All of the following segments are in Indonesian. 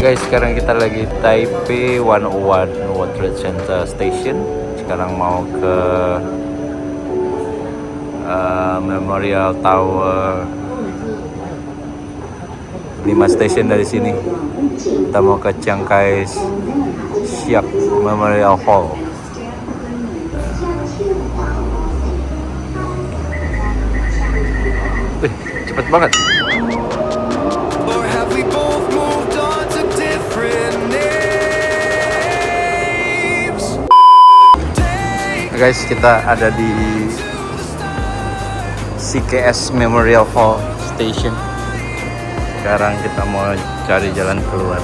Guys, sekarang kita lagi Taipei 101 World Trade Center Station. Sekarang mau ke Memorial Tower. 5 station dari sini. Kita mau ke Chiang Kai-shek Memorial Hall. Cepet banget. Guys, kita ada di CKS Memorial Hall Station. Sekarang kita mau cari jalan keluar.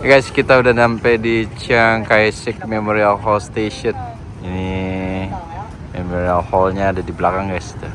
Guys, kita udah sampai di Chiang Kai-shek Memorial Hall Station. Ini Memorial Hall-nya ada di belakang, guys. Tuh.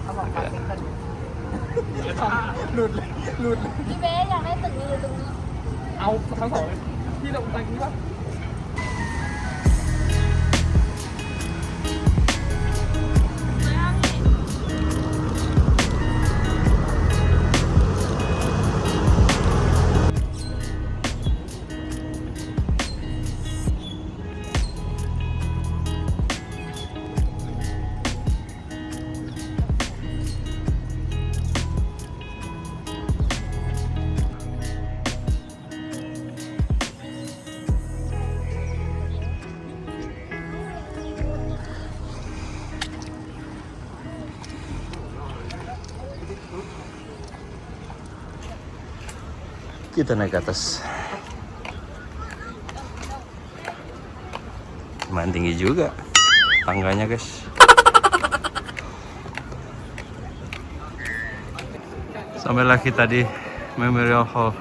Kita naik ke atas. Lumayan tinggi juga tangganya, guys. Sampailah kita di Memorial Hall.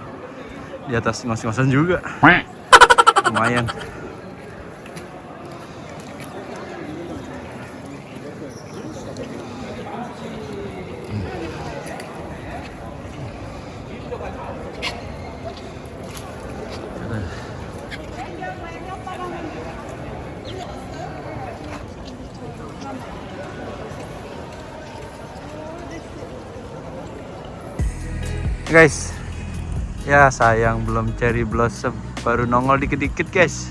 Di atas ngos-ngosan juga. Lumayan. Guys, ya sayang belum cherry blossom, baru nongol dikit-dikit, guys.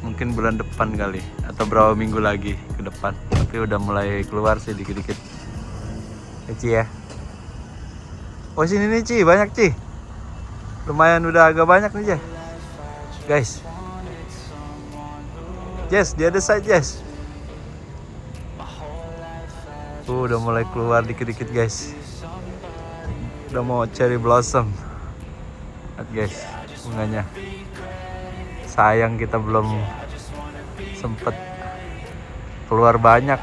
Mungkin bulan depan kali, atau berapa minggu lagi ke depan. Tapi udah mulai keluar sih dikit-dikit. Ci ya. Oh, sini nih, Ci, banyak, Ci. Lumayan udah agak banyak nih, Ci. Guys. Yes, di other side, yes. Udah mulai keluar dikit-dikit, guys. Udah mau cherry blossom. Lihat, guys, bunganya. Sayang kita belum sempet keluar banyak.